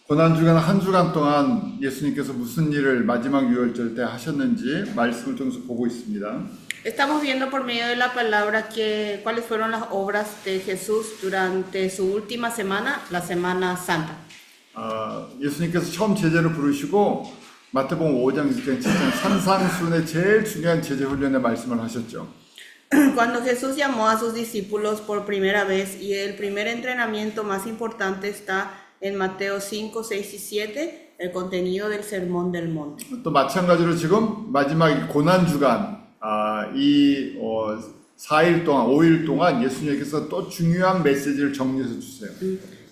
고난주간 한 주간 동안 예수님께서 무슨 일을 마지막 유월절 때 하셨는지 말씀을 통해서 보고 있습니다. Estamos viendo por medio de la palabra cuáles fueron las obras de Jesús durante su última semana, la Semana Santa. 예수님께서 처음 제자를 부르시고 마태복음 5장, 6장, 7장 산상수훈의 제일 중요한 제자 훈련의 말씀을 하셨죠. Cuando Jesús llamó a sus discípulos por primera vez, y el primer entrenamiento más importante está en Mateo 5, 6 y 7, el contenido del Sermón del Monte. 또 마찬가지로 지금 마지막 고난주간 4일 동안, 5일 동안 예수님께서 또 중요한 메시지를 정리해서 주세요.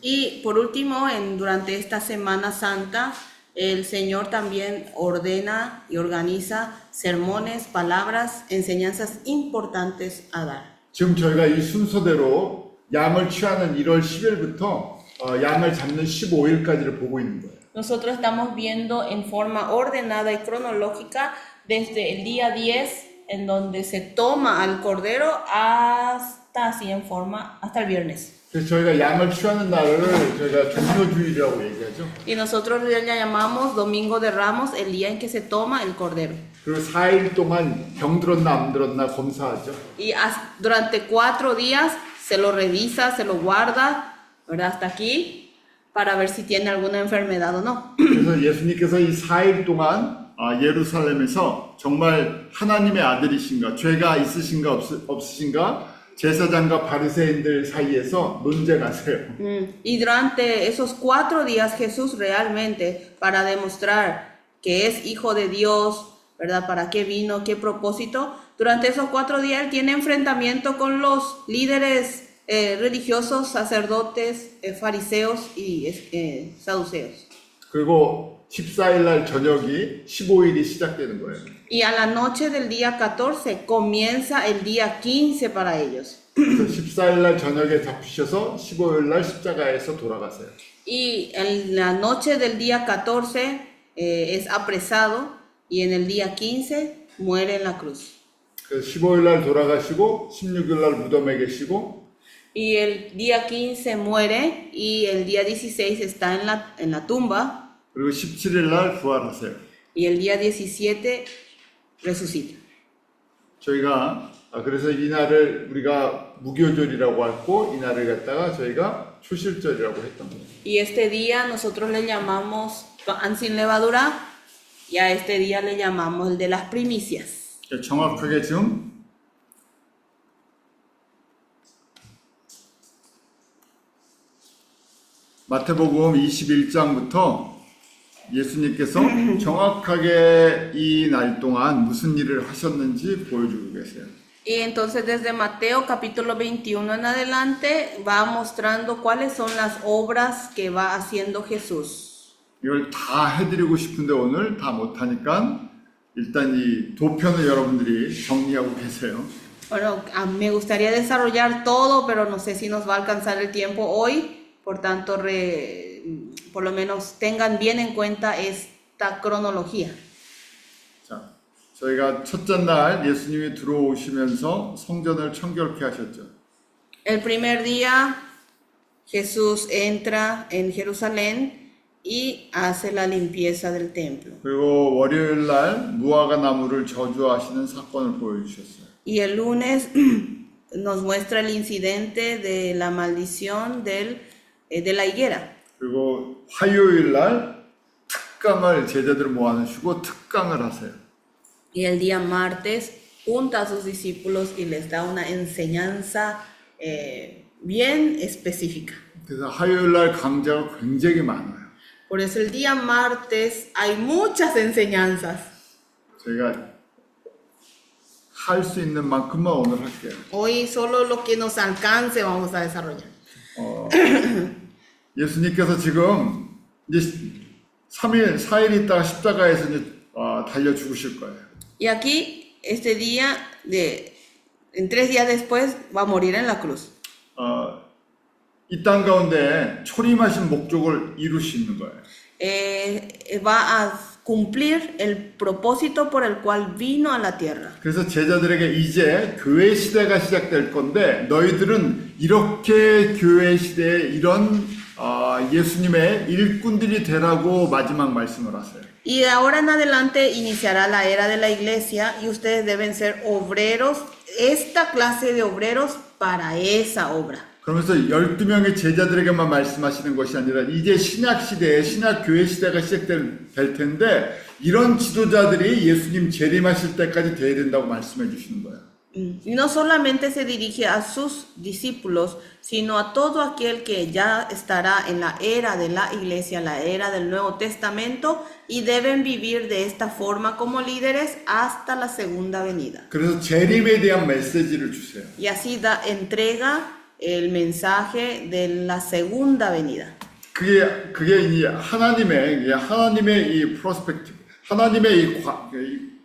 Y por último, durante esta Semana Santa, el Señor también ordena y organiza sermones, palabras, enseñanzas importantes a dar. 지금 저희가 이 순서대로 양을 취하는 1월 10일부터 양을 잡는 15일까지를 보고 있는 거예요. Nosotros estamos viendo en forma ordenada y cronológica desde el día 10, en donde se toma al cordero, hasta así en forma, hasta el viernes. 그래서 저희가 양을 취하는 날을 저희가 종료주일이라고 얘기하죠. Y nosotros le llamamos Domingo de Ramos, el día en que se toma el cordero. 그리고 4일 동안 병들었나 안 들었나 검사하죠. Y durante 4 días se lo revisa, se lo guarda, ¿verdad? Hasta aquí, para ver si tiene alguna enfermedad o no. 그래서 예수님께서 이 4일 동안 예루살렘에서 정말 하나님의 아들이신가, 죄가 있으신가 없으신가, 제사장과 바리새인들 사이에서 논쟁 하세요. Y durante esos 4 días Jesús realmente, para demostrar que es hijo de Dios, ¿verdad? ¿Para qué vino? ¿Qué propósito? Durante esos 4 días él tiene enfrentamiento con los líderes religiosos, sacerdotes, fariseos y saduceos. 그리고 14일 날 저녁이 15일이 시작되는 거예요. Y a la noche del día 14 comienza el día 15 para ellos. 그래서 14일 날 저녁에 잡히셔서 15일 날 십자가에서 돌아가세요. Y en la noche del día 14 es apresado y en el día 15 muere en la cruz. 그래서 15일 날 돌아가시고 16일 날 무덤에 계시고 Y el día 15 muere y el día 16 está en la tumba. 그리고 17일 날 부활하세요. Y el día 17 resucita. 저희가 그래서 이 날을 우리가 무교절이라고 했고 이 날을 갖다가 저희가 초실절이라고 했던 거예요. Y este día nosotros le llamamos pan sin levadura y a este día le llamamos el de las primicias. 정확하게 지금 마태복음 21장부터 예수님께서 정확하게 이 날 동안 무슨 일을 하셨는지 보여주고 계세요. Y entonces desde Mateo capítulo 21 en adelante va mostrando cuáles son las obras que va haciendo Jesús. 이걸 다 해드리고 싶은데 오늘 다 못하니까 일단 이 도편을 여러분들이 정리하고 계세요. Bueno, me gustaría desarrollar todo, pero no sé si nos va a alcanzar el tiempo hoy. Por tanto, por lo menos tengan bien en cuenta esta cronología. 자, 저희가 첫째 날 예수님이 들어오시면서 성전을 청결케 하셨죠. El primer día Jesús entra en Jerusalén y hace la limpieza del templo. 그리고 월요일 날 무화과 나무를 저주하시는 사건을 보여주셨어요. Y el lunes nos muestra el incidente de la maldición de la higuera. 그리고 화요일 날 특강을 제자들 모아놓으시고 특강을 하세요. Y el día martes junta a sus discípulos y les da una enseñanza bien específica. 그래서 화요일 날 강좌가 굉장히 많아요. Por eso el día martes hay muchas enseñanzas. 저희가 할 수 있는 만큼만 오늘 할게요. Hoy solo lo que nos alcance vamos a desarrollar. 예수님께서 지금 이제 3일, 4일 있다가 십자가에서 이제 달려 죽으실 거예요. Y aquí, este día, en 3 días después, va a morir en la cruz. 이 땅 가운데 초림하신 목적을 이룰 수 있는 거예요. Va a cumplir el propósito por el cual vino a la tierra. 그래서 제자들에게 이제 교회 시대가 시작될 건데 너희들은 이렇게 교회 시대에 이런 예수님의 일꾼들이 되라고 마지막 말씀을 하세요. Y de ahora en adelante iniciará la era de la iglesia y ustedes deben ser obreros, esta clase de obreros para esa obra. 그러면서 12명의 제자들에게만 말씀하시는 것이 아니라 이제 신약 시대에 신약 교회 시대가 시작될 텐데 이런 지도자들이 예수님 재림하실 때까지 돼야 된다고 말씀해 주시는 거예요. Y no solamente se dirige a sus discípulos, sino a todo aquel que ya estará en la era de la iglesia, la era del Nuevo Testamento, y deben vivir de esta forma como líderes hasta la segunda venida. 그래서 재림에 대한 메시지를 주세요. Y así entrega el mensaje de la segunda venida. 그게 이 하나님의 이 프로스펙티브, 하나님의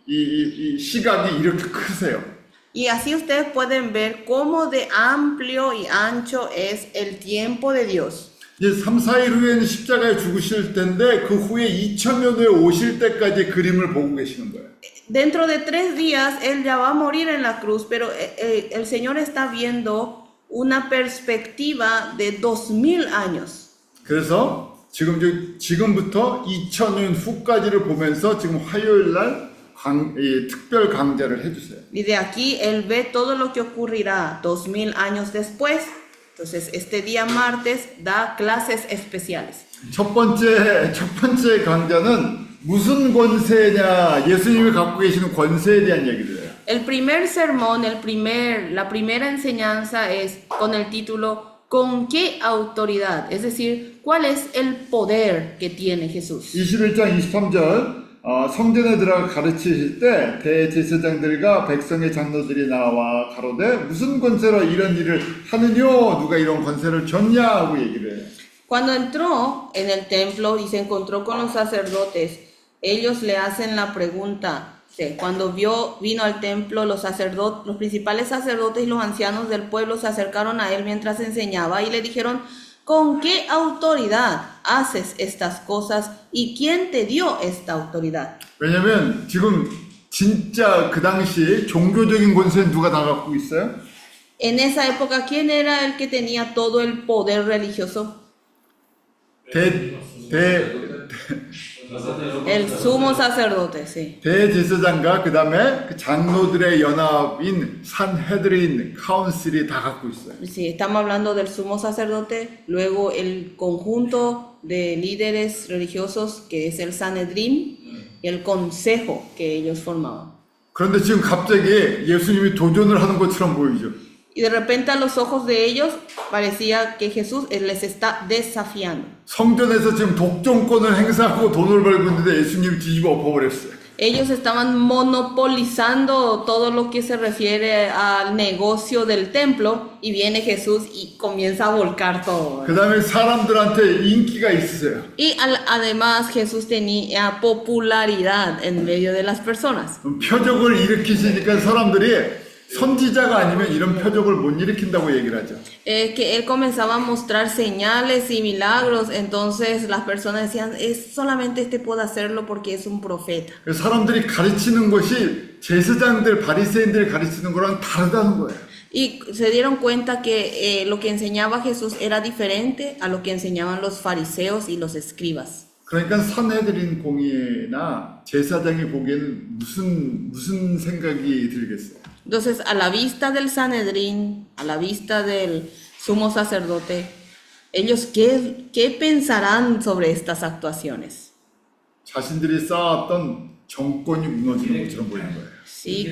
이 시각이 이렇게 크세요. Y así ustedes pueden ver cómo de amplio y ancho es el tiempo de Dios. 이제 3, 4일 후에는 십자가에 죽으실 텐데 그 후에 2000년 후에 오실 때까지 그림을 보고 계시는 거예요. Dentro de 3 días Él ya va a morir en la cruz, pero el Señor está viendo una perspectiva de 2000 años. 그래서 지금부터 2000년 후까지를 보면서 지금 화요일 날 특별 강좌를 해주세요. Y de aquí Él ve todo lo que ocurrirá 2000 años después. Entonces, este día martes da clases especiales. 첫 번째 강좌는 무슨 권세냐, 예수님이 갖고 계시는 권세에 대한 얘기를 해요. El primer sermón, la primera enseñanza es con el título ¿Con qué autoridad? Es decir, ¿cuál es el poder que tiene Jesús? 21장 23절 성전에 들어가 가르치실 때 대제사장들과 백성의 장로들이 나와 가로되 무슨 권세로 이런 일을 하느뇨 누가 이런 권세를 줬냐 하고 얘기를 해요. Cuando entró en el templo y se encontró con los sacerdotes, ellos le hacen la pregunta. Cuando vino al templo, los principales sacerdotes y los ancianos del pueblo se acercaron a él mientras enseñaba y le dijeron: ¿con qué autoridad haces estas cosas y quién te dio esta autoridad? 왜냐면 지금 진짜 그 당시 종교적인 권세는 누가 다 갖고 있어요? En esa época, ¿quién era el que tenía todo el poder religioso? El sumo sacerdote, sí. 대제사장과 그 다음에 그 장로들의 연합인 산헤드린 카운슬이 다 갖고 있어요. Sí, estamos hablando del sumo sacerdote, luego el conjunto de líderes religiosos que es el Sanedrín y el consejo que ellos formaban. 그런데 지금 갑자기 예수님이 도전을 하는 것처럼 보이죠. Y de repente a los ojos de ellos parecía que Jesús les está desafiando. 성전에서 지금 독점권을 행사하고 돈을 벌고 있는데 예수님이 뒤집어 엎어버렸어요. Ellos estaban monopolizando todo lo que se refiere al negocio del templo y viene Jesús y comienza a volcar todo. 그 다음에 사람들한테 인기가 있으세요. Y además Jesús tenía popularidad en medio de las personas. 표적을 일으키시니까 사람들이 선지자가 아니면 이런 표적을 못 일으킨다고 얘기를 하죠. Que él comenzaba a mostrar señales y milagros, entonces las personas decían, es solamente este puede hacerlo porque es un profeta. 사람들이 가르치는 것이 제사장들, 바리새인들이 가르치는 거랑 다르다는 거예요. Y se dieron cuenta que lo que enseñaba Jesús era diferente a lo que enseñaban los fariseos y los escribas. 그러니까 산헤드린 공의나 제사장이 보기에는 무슨 생각이 들겠어요? Entonces, a la vista del Sanedrín, a la vista del sumo sacerdote, ellos ¿qué pensarán sobre estas actuaciones? 자신들이 쌓았던 정권이 무너지는 것처럼 보이는 거예요. Sí,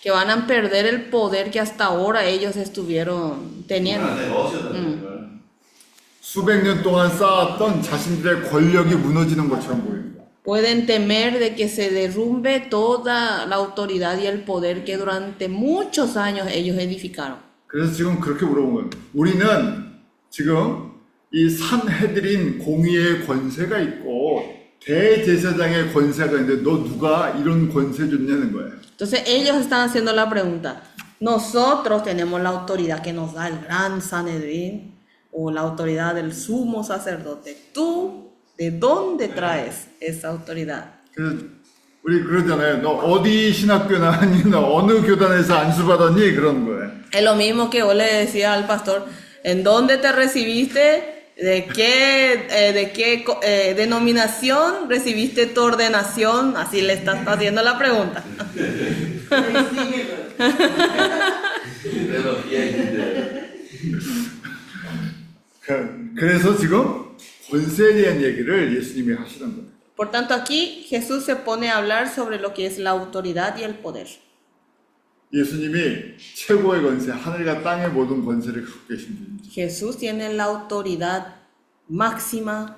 que van a perder el poder que hasta ahora ellos estuvieron teniendo. 수백 년 동안 쌓았던 자신들의 권력이 무너지는 것처럼 보이는 거예요. Pueden temer de que se derrumbe toda la autoridad y el poder que durante muchos años ellos edificaron. 그래서 지금 그렇게 물어본 거예요. 우리는 지금 이 산헤드린 공의의 권세가 있고 대제사장의 권세가 있는데 너 누가 이런 권세 줬냐는 거예요. Entonces ellos están haciendo la pregunta. Nosotros tenemos la autoridad que nos da el gran Sanedrín o la autoridad del sumo sacerdote. ¿Tú de dónde traes esa autoridad? 우리 그러잖아요. 너 어디 신학교 나왔니? 너 어느 교단에서 안수받았니? 그런 거예요. Es lo mismo que yo le decía al pastor. ¿En dónde te recibiste? de qué denominación recibiste tu ordenación? Así le estás haciendo la pregunta. 그래서 지금 권세에 대한 얘기를 예수님이 하시는 거예요. Por tanto, aquí Jesús se pone a hablar sobre lo que es la autoridad y el poder. 예수님이 최고의 권세, 하늘과 땅의 모든 권세를 갖고 계신 분이죠. Jesús tiene la autoridad máxima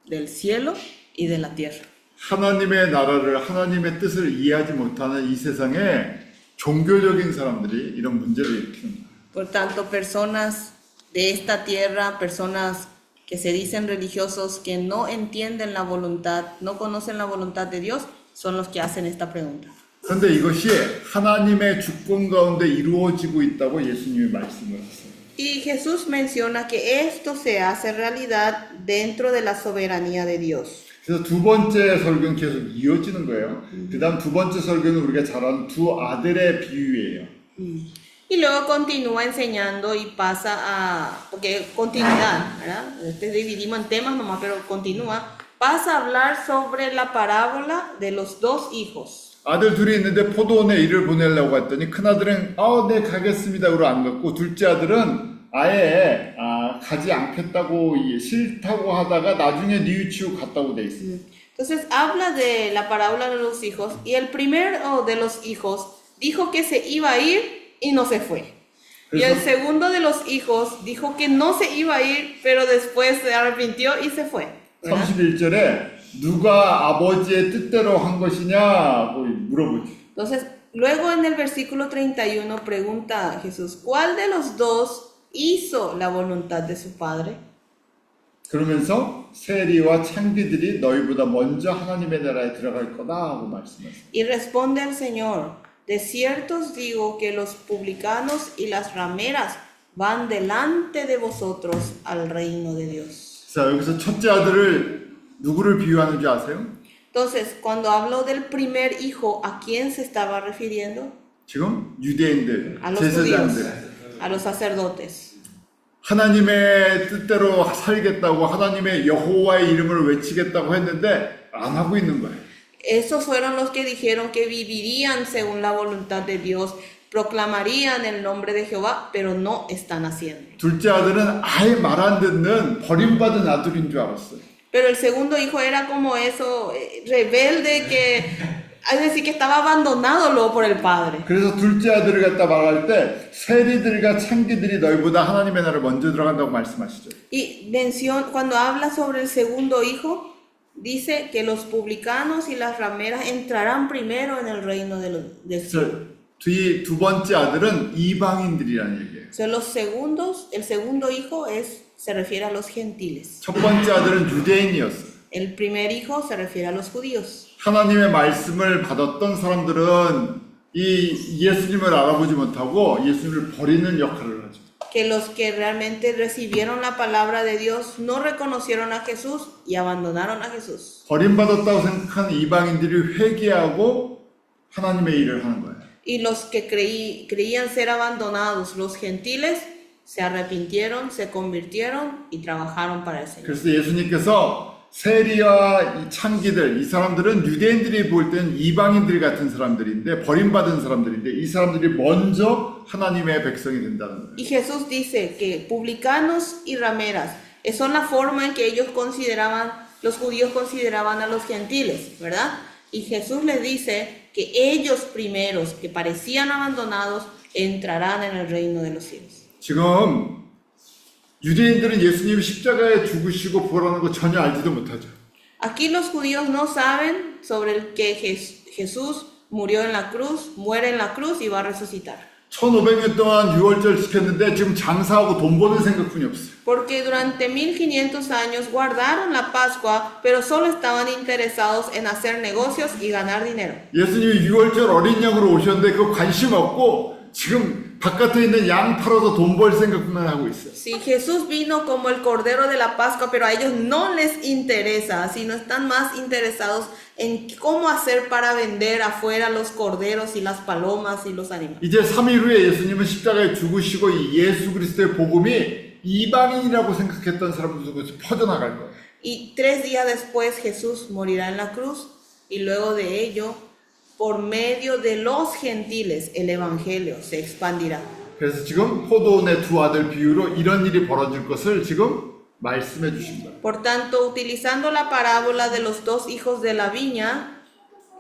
del cielo y de la tierra. 하나님의 나라를, 하나님의 뜻을 이해하지 못하는 이 세상에 종교적인 사람들이 이런 문제를 일으키는 거예요. Por tanto, personas de esta tierra, personas que se dicen religiosos, que no entienden la voluntad, no conocen la voluntad de Dios, son los que hacen esta pregunta. 그런데 이것이 하나님의 주권 가운데 이루어지고 있다고 예수님이 말씀을 하세요. Y Jesús menciona que esto se hace realidad dentro de la soberanía de Dios. 그래서 두 번째 설교는 계속 이어지는 거예요. 그 다음 두 번째 설교는 우리가 잘 아는 두 아들의 비유예요. Y luego continúa enseñando y pasa a, porque continuidad, ¿verdad? Dividimos en temas nomás, pero continúa, pasa a hablar sobre la parábola de los dos hijos. 아들 둘이 있는데 포도원에 일을 보내려고 했더니 큰아들은 네 가겠습니다 그러고 안 갔고 둘째 아들은 아예 가지 않겠다고 싫다고 하다가 나중에 뉘우치고 갔다고 돼 있어요. Entonces habla de la parábola de los hijos y el primero de los hijos dijo que se iba a ir y no se fue. Y el segundo de los hijos dijo que no se iba a ir, pero después se arrepintió y se fue. 31절에 누가 아버지의 뜻대로 한 것이냐고 물어보죠. Entonces, luego en el versículo 31 pregunta Jesús, ¿cuál de los dos hizo la voluntad de su padre? 그러면서 세리와 창기들이 너희보다 먼저 하나님의 나라에 들어갈 거다 하고 말씀하세요. Y responde el Señor, de cierto os digo que los publicanos y las rameras van delante de vosotros al reino de Dios. 자, 여기서 첫째 아들을 누구를 비유하는지 아세요? Entonces, cuando habló del primer hijo, ¿a quién se estaba refiriendo? 지금 유대인들, A los judíos, 제사장들. a los sacerdotes. 하나님의 뜻대로 살겠다고 하나님의 여호와의 이름을 외치겠다고 했는데 안 하고 있는 거예요. Esos fueron los que dijeron que vivirían según la voluntad de Dios, proclamarían el nombre de Jehová, pero no están haciendo. 둘째 아들은 아예 말 안 듣는 버림받은 아들인 줄 알았어요. Pero el segundo hijo era como eso, rebelde, que, es decir, que estaba abandonado luego por el padre. 그래서 둘째 아들을 갖다 말할 때 세리들과 창기들이 너희보다 하나님의 나라를 먼저 들어간다고 말씀하시죠. Y cuando habla sobre el segundo hijo, dice que los publicanos y las rameras entrarán primero en el reino del cielo. 뒤 두 번째 아들은 이방인들이라는 얘기예요. O sea, el segundo hijo se refiere a los gentiles. 첫 번째 아들은 유대인이었어요. El primer hijo se refiere a los judíos. 하나님의 말씀을 받았던 사람들은 이 예수님을 알아보지 못하고 예수님을 버리는 역할을 하죠. Que los que realmente recibieron la palabra de Dios no reconocieron a Jesús y abandonaron a Jesús. 버림받았다고 생각하는 이방인들이 회개하고 하나님의 일을 하는 거예요. Y los que creían ser abandonados, los gentiles, se arrepintieron, se convirtieron y trabajaron para el Señor. 그래서 예수님께서 세리와 이 창기들, 이 사람들은 유대인들이 볼 때는 이방인들 같은 사람들인데 버림받은 사람들인데 이 사람들이 먼저 하나님의 백성이 된다는 거예요. Y Jesús dice que publicanos y rameras son la forma en que ellos los judíos consideraban a los gentiles, ¿verdad? Y Jesús les dice que ellos primeros, que parecían abandonados, entrarán en el reino de los cielos. 지금 유대인들은 예수님이 십자가에 죽으시고 부활하는 거 전혀 알지도 못하죠. Aquí los judíos no saben sobre el que Jesús murió en la cruz, muere en la cruz y va a resucitar. 1500년 동안 유월절 지켰는데 지금 장사하고 돈 버는 생각뿐이 없어요. Porque durante 1500 años guardaron la Pascua, pero solo estaban interesados en hacer negocios y ganar dinero. 예수님이 유월절 어린 양으로 오셨는데 그 관심 없고 지금 바깥에 있는 양 팔아서 돈 벌 생각만 하고 있어요. Si Jesús vino como el Cordero de la Pascua, pero a ellos no les interesa, sino están más interesados en cómo hacer para vender afuera los corderos y las palomas y los animales. 이제 3일 후에 예수님은 십자가에 죽으시고 이 예수 그리스도의 복음이 이방인이라고 생각했던 사람들도 그것이 퍼져나갈 거예요. Y 3 días después Jesús morirá en la cruz y luego de ello, por medio de los gentiles, el evangelio se expandirá. 그래서 지금 포도원의 두 아들 비유로 이런 일이 벌어질 것을 지금 말씀해 주십니다. Por tanto, utilizando la parábola de los 2 hijos de la viña,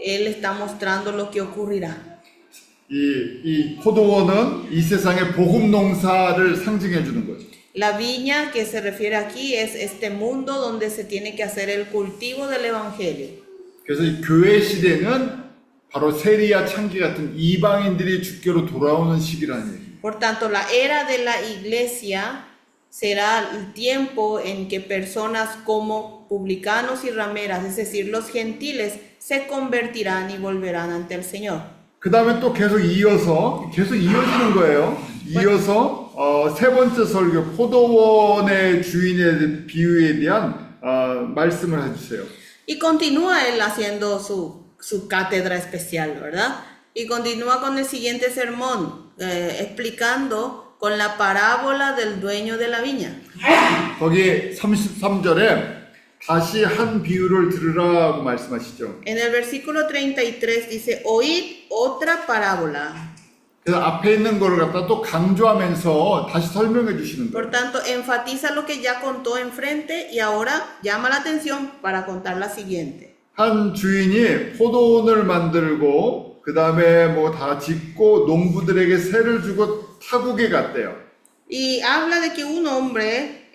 Él está mostrando lo que ocurrirá. 이 포도원은 이 세상의 복음 농사를 상징해 주는 거죠. La viña que se refiere aquí es este mundo donde se tiene que hacer el cultivo del evangelio. 그래서 이 교회 시대는 바로 세리야 창기 같은 이방인들이 주께로 돌아오는 시기라는 얘기예요. Por tanto, la era de la iglesia será el tiempo en que personas como publicanos y rameras, es decir, los gentiles, se convertirán y volverán ante el Señor. 그 다음에 또 계속 이어지는 거예요. 이어서 세 번째 설교 포도원의 주인의 비유에 대한 말씀을 해주세요. Y continúa él haciendo su cátedra especial, ¿verdad? Y continúa con el siguiente sermón, explicando con la parábola del dueño de la viña. 거기 33절에 다시 한 비유를 들으라고 말씀하시죠. En el versículo 33 dice, oíd otra parábola. 그래서 앞에 있는 거를 갖다 또 강조하면서 다시 설명해 주시는 거예요. Por tanto, enfatiza lo que ya contó enfrente y ahora llama la atención para contar la siguiente. 한 주인이 포도원을 만들고 그 다음에 뭐 다 짓고 농부들에게 세를 주고 타국에 갔대요. Y habla de que un hombre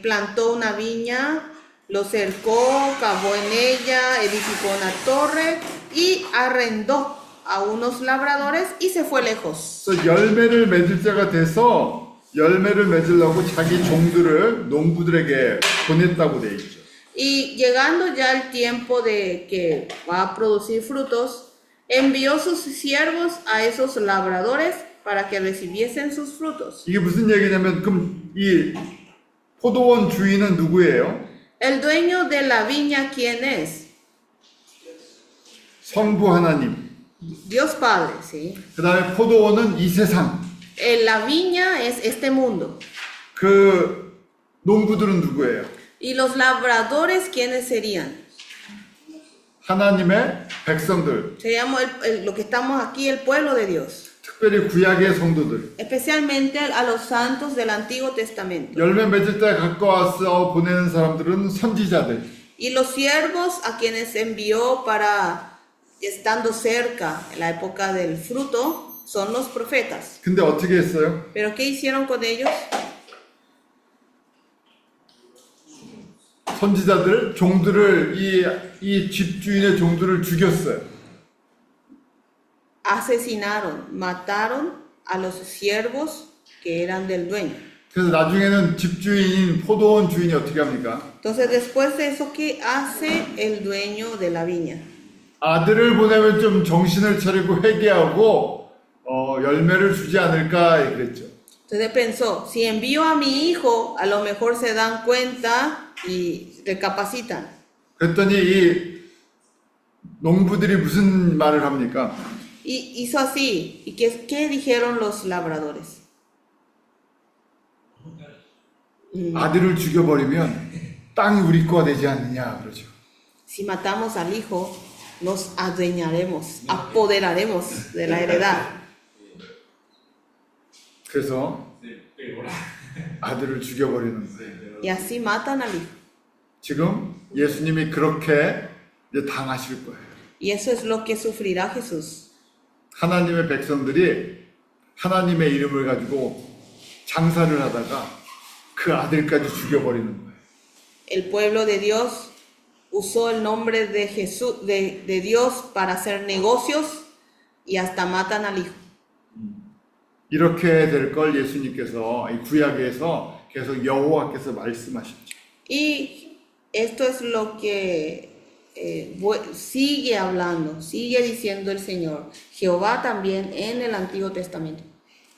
plantó una viña, lo cercó, cavó en ella, edificó una torre y arrendó a unos labradores y se fue lejos. 그래서 열매를 맺을 때가 돼서 열매를 맺으려고 자기 종들을 농부들에게 보냈다고 돼 있죠. Y llegando ya el tiempo de que va a producir frutos, envió sus siervos a esos labradores para que recibiesen sus frutos. 이게 무슨 얘기냐면 그럼 이 포도원 주인은 누구예요? El dueño de la viña, ¿quién es? 성부 하나님. Dios Padre, ¿sí? 그 다음에 포도원은 이 세상. La viña es este mundo. 그 농부들은 누구예요? ¿Y los labradores quiénes serían? 하나님의 백성들. Seríamos lo que estamos aquí, el pueblo de Dios. 특별히 구약의 성도들. Especialmente a los santos del Antiguo Testamento. 열매 맺을 때 갖고 와서 보내는 사람들은 선지자들. Y los siervos a quienes envió para, estando cerca en la época del fruto, son los profetas. 근데 어떻게 했어요? ¿Pero qué hicieron con ellos? 선지자들, 종들을 이 집주인의 종들을 죽였어요. Asesinaron, mataron a los siervos que eran del dueño. 그래서 나중에는 집주인인 포도원 주인이 어떻게 합니까? Entonces, después de eso, ¿qué hace el dueño de la viña? 아들을 보내면 좀 정신을 차리고 회개하고 열매를 주지 않을까 그랬죠. Entonces pensó, si envío a mi hijo, a lo mejor se dan cuenta y recapacitan. 그랬더니 이 농부들이 무슨 말을 합니까? Y hizo así. ¿Y qué dijeron los labradores? 아들을 죽여버리면 땅이 우리 거가 되지 않느냐 그러죠. Si matamos al hijo, nos adueñaremos, apoderaremos de la heredad. 그래서 아들을 죽여버리는 거예요. Y así matan al hijo. 지금 예수님이 그렇게 이제 당하실 거예요. Y eso es lo que sufrirá Jesús. 하나님의 백성들이 하나님의 이름을 가지고 장사를 하다가 그 아들까지 죽여버리는 거예요. El pueblo de Dios usó el nombre de Jesús, de Dios para hacer negocios y hasta matan al hijo. 이렇게 될 걸 예수님께서 이 구약에서 계속 여호와께서 말씀하셨죠. Y esto es lo que sigue hablando, sigue diciendo el Señor. Jehová también en el Antiguo Testamento.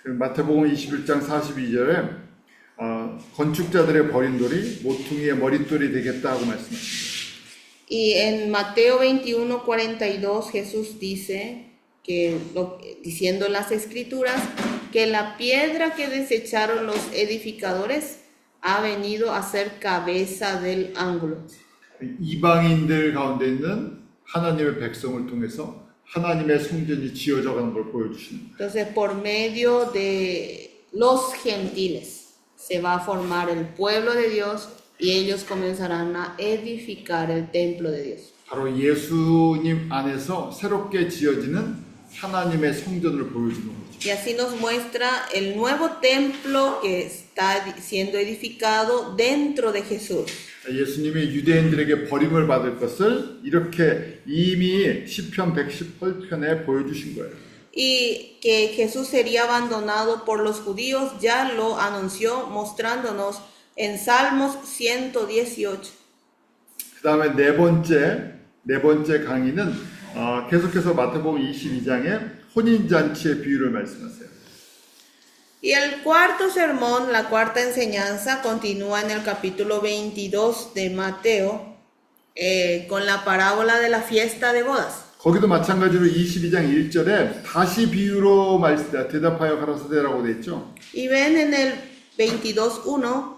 그 마태복음 21장 42절에 건축자들의 버린 돌이 모퉁이의 머릿돌이 되겠다 하고 말씀하십니다. Y en Mateo 21:42 Jesús dice diciendo en las Escrituras que la piedra que desecharon los edificadores ha venido a ser cabeza del ángulo. 이방인들 가운데 있는 하나님의 백성을 통해서 하나님의 성전이 지어져 가는 걸 보여주시는 거예요. Entonces, por medio de los gentiles se va a formar el pueblo de Dios y ellos comenzarán a edificar el templo de Dios. 바로 예수님 안에서 새롭게 지어지는 하나님의 성전을 보여주는 거죠. Y así nos muestra el nuevo templo que está siendo edificado dentro de Jesús. 예수님이 유대인들에게 버림을 받을 것을 이렇게 이미 시편 118편에 보여주신 거예요. Y que Jesús sería abandonado por los judíos ya lo anunció mostrándonos en Salmos 118. 그 다음에 네 번째 강의는 계속해서 마태복음 22장에 혼인잔치의 비유를 말씀하세요. Y el cuarto sermón, la cuarta enseñanza, continúa en el capítulo 22 de Mateo con la parábola de la fiesta de bodas. 거기도 마찬가지로 22장 1절에 다시 비유로 대답하여 가라사대라고 돼 있죠. Y ven en el 22:1,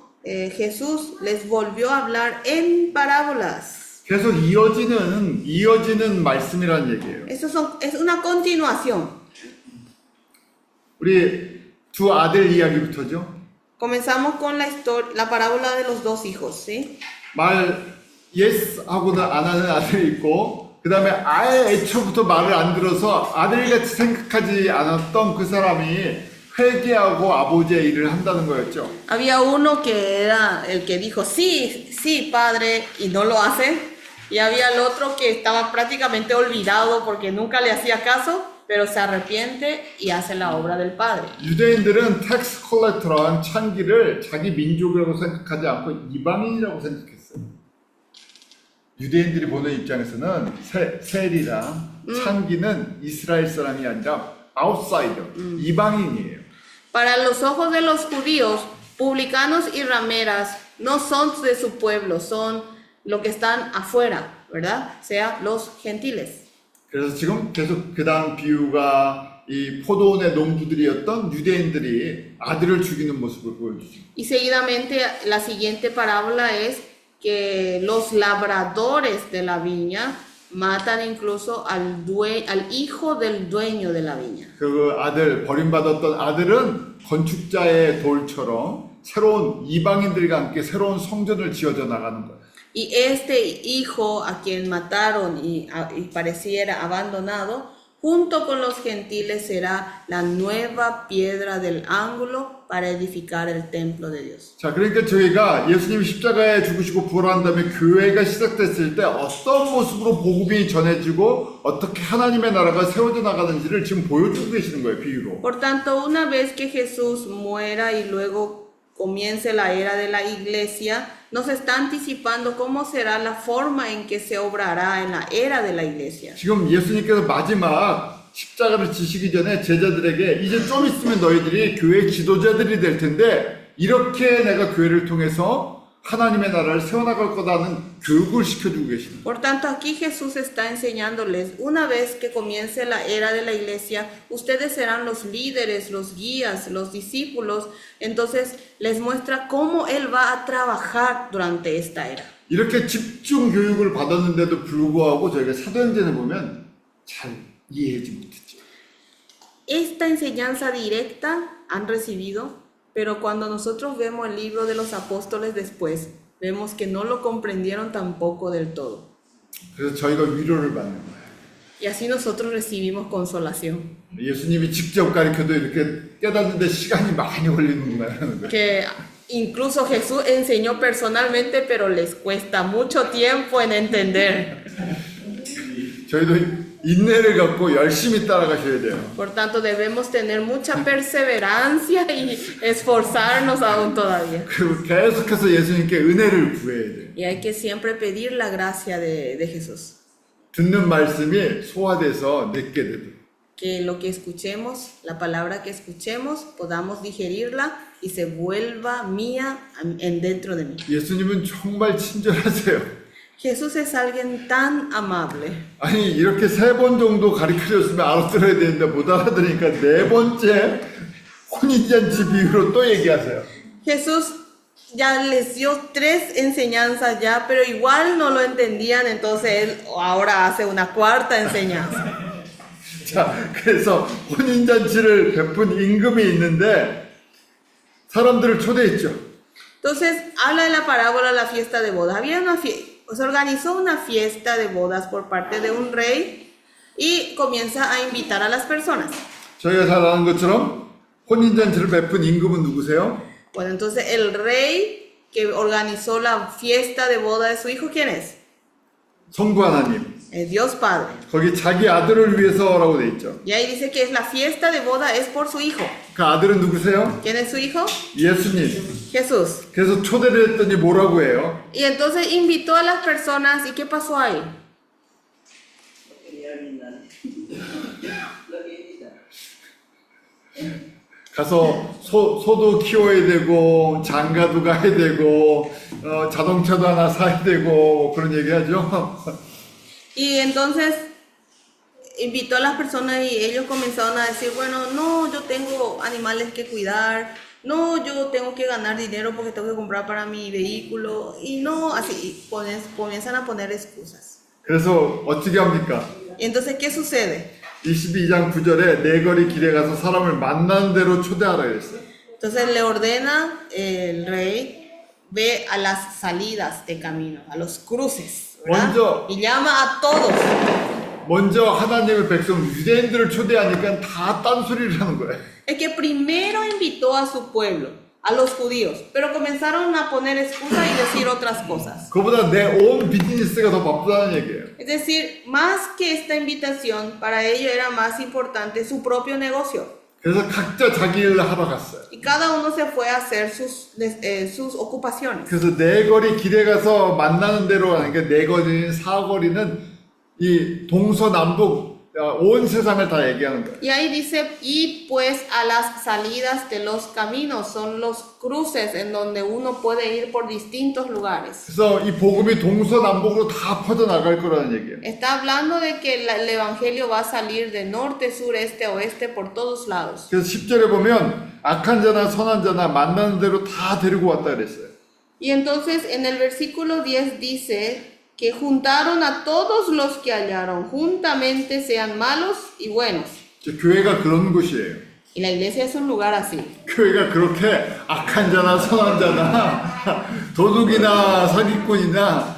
Jesús les volvió a hablar en parábolas. 계속 이어지는 말씀이라는 얘기예요. Es una continuación. 우리 두 아들 이야기부터죠. Comenzamos con la parábola de los dos hijos, ¿sí? 말 예스 하고는 안 하는 아들이 있고 그 다음에 아예 애초부터 말을 안 들어서 아들같이 생각하지 않았던 그 사람이 회개하고 아버지의 일을 한다는 거였죠. Había uno que era el que dijo, sí, sí, padre, y no lo hace. Y había el otro que estaba prácticamente olvidado porque nunca le hacía caso, pero se arrepiente y hace la obra del padre. 유대인들은 텍스 컬렉터란 창기를 자기 민족이라고 생각하지 않고 이방인이라고 생각했어요. 유대인들이 보는 입장에서는 셀이랑 창기는 이스라엘 사람이 아니라 아웃사이더, 이방인이에요. Para los ojos de los judíos, publicanos y rameras no son de su pueblo, son lo que están afuera, ¿verdad? O sea, los gentiles. 그래서 지금 계속 그 다음 비유가 이 포도원의 농부들이었던 유대인들이 아들을 죽이는 모습을 보여주죠. Y seguidamente la siguiente parábola es que los labradores de la viña matan incluso al hijo del dueño de la viña. 그 아들, 버림받았던 아들은 건축자의 돌처럼 새로운 이방인들과 함께 새로운 성전을 지어져 나가는 거예요. Y este hijo a quien mataron y pareciera abandonado, junto con los gentiles será la nueva piedra del ángulo para edificar el templo de Dios. 자, 그러니까 저희가 예수님이 십자가에 죽으시고 부활한 다음에 교회가 시작됐을 때 어떤 모습으로 복음이 전해지고 어떻게 하나님의 나라가 세워져 나가는지를 지금 보여주고 계시는 거예요, 비유로. Por tanto, una vez que Jesús muera y luego comience la era de la iglesia, nos está anticipando cómo será la forma en que se obrará en la era de la iglesia. 지금 예수님께서 마지막 십자가를 지시기 전에 제자들에게 이제 좀 있으면 너희들이 교회 지도자들이 될 텐데 이렇게 내가 교회를 통해서 하나님의 나라를 세워나갈 거다는 교육을 시켜주고 계십니다. Por tanto, aquí Jesús está enseñándoles, una vez que comience la era de la iglesia, ustedes serán los líderes, los guías, los discípulos. Entonces, les muestra cómo Él va a trabajar durante esta era. 이렇게 집중 교육을 받았는데도 불구하고 저희가 사도행전을 보면 잘 이해하지 못했죠. Esta enseñanza directa han recibido, pero cuando nosotros vemos el libro de los apóstoles después, vemos que no lo comprendieron tampoco del todo. 그래서 저희가 위로를 받는 거예요. Y así nosotros recibimos consolación. 예수님이 직접 가르쳐도 이렇게 깨닫는데 시간이 많이 걸리는구나라는 거예요. Que incluso Jesús enseñó personalmente, pero les cuesta mucho tiempo en entender. 저희도 인내를 갖고 열심히 따라가셔야 돼요. Por tanto, debemos tener mucha perseverancia y esforzarnos aún todavía. 그리고 계속해서 예수님께 은혜를 구해야 돼요. Y hay que siempre pedir la gracia de Jesús. 듣는 말씀이 소화돼서 내게 되도록. Que lo que escuchemos, la palabra que escuchemos, podamos digerirla y se vuelva mía dentro de mí. 예수님은 정말 친절하세요. Jesús es alguien tan amable. 아니 이렇게 3번 정도 가르쳐줬으면 알아들어야 되는데 못 알아들으니까 4번째 혼인잔치 비유로 또 얘기하세요. Jesús ya les dio 3 enseñanzas ya, pero igual no lo entendían, entonces él ahora hace una 4ª enseñanza. 자, 그래서 혼인잔치를 베푼 임금이 있는데 사람들을 초대했죠. Entonces habla de la parábola de la fiesta de bodas. Se organizó una fiesta de bodas por parte de un rey y comienza a invitar a las personas. 저희가 잘 아는 것처럼 혼인잔치를 베푼 임금은 누구세요? Bueno, entonces el rey que organizó la fiesta de boda de su hijo, ¿quién es? 성부 하나님. Es Dios Padre. 거기 자기 아들을 위해서라고 돼 있죠. Y ahí dice que es la fiesta de boda es por su hijo. 그 아들은 누구세요? ¿Quién es su hijo? 예수님. Jesús. 그래서 초대를 했더니 뭐라고 해요? Y entonces invitó a las personas y ¿qué pasó ahí? 가서 소도 키워야 되고 장가도 가야 되고 자동차도 하나 사야 되고 그런 얘기 하죠. Y entonces invitó a las personas y ellos comenzaron a decir, bueno, no, yo tengo animales que cuidar, no, yo tengo que ganar dinero porque tengo que comprar para mi vehículo, y no, así, y comienzan a poner excusas. 그래서 어떻게 합니까? Y entonces, ¿qué sucede? 22장 9절에 네 거리 길에 가서 사람을 만나는 대로 초대하라 그랬어요. Entonces le ordena el rey, ve a las salidas de camino, a los cruces, ¿verdad? 먼저- Y llama a todos. 먼저 하나님의 백성 유대인들을 초대하니까 다 딴소리를 하는 거예요. Es que primero invitó a su pueblo, a los judíos, pero comenzaron a poner excusas y decir otras cosas. 그보다 내 온 비즈니스가 더 바쁘다는 얘기예요. Es decir, más que esta invitación, para ellos era más importante su propio negocio. 그래서 각자 자기 일을 하러 갔어요. Y cada uno se fue a hacer sus ocupaciones. 그래서 네 거리 길에 가서 만나는 대로 하는 게 네 거리는 사거리는 이 동서남북 온 세상을 다 얘기하는 거예요. Y ahí dice, y pues a las salidas de los caminos, son los cruces en donde uno puede ir por distintos lugares. 그래서 이 복음이 동서남북으로 다 퍼져나갈 거라는 얘기예요. Está hablando de que el evangelio va a salir de norte, sur, este, oeste, por todos lados. 그래서 10절에 보면 악한 자나 선한 자나 만나는 대로 다 데리고 왔다 그랬어요. Y entonces en el versículo 10 dice que juntaron a todos los que hallaron, juntamente sean malos y buenos. 교회가 그런 곳이에요. Y la iglesia es un lugar así. 교회가 그렇게 악한 자나 선한 자나 도둑이나 사기꾼이나